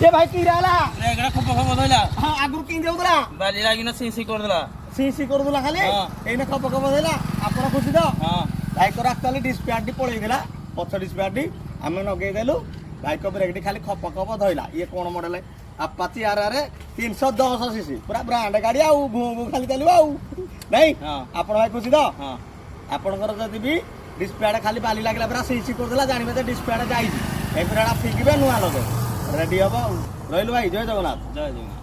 ये भाई की रहला ଏଗଡ଼ା ଖପ ଖପ ଧଇଲା हां आगु की देउदला ବାଲି ଲାଗିନା ସି କରିଦେଲା सी करदुला खाली एने खप खप देला आपण खुशी तो ହଁ भाई को एक्चुअली डिस्प्याड टी पळई देला पछ डिस्प्याड टी आमे नगे देलु भाई को ब्रेक टी खाली खप खप धइला ये कोन मॉडल है अपाची आरआर 310 सीसी पूरा ब्रांड गाड़ी आउ घु घु खाली चलबो आउ नहीं आपण भाई खुशी तो ହଁ आपणकर जदि भी डिस्प्लेटा खाली बाली लागला पूरा सी करदेला जानिबे जे डिस्प्लेटा जाई ए पूराटा फिकिबे नुआ लगे रेडी हबो रहिलु भाई जय जगन्नाथ ଜୟ ଜଗନ୍ନାଥ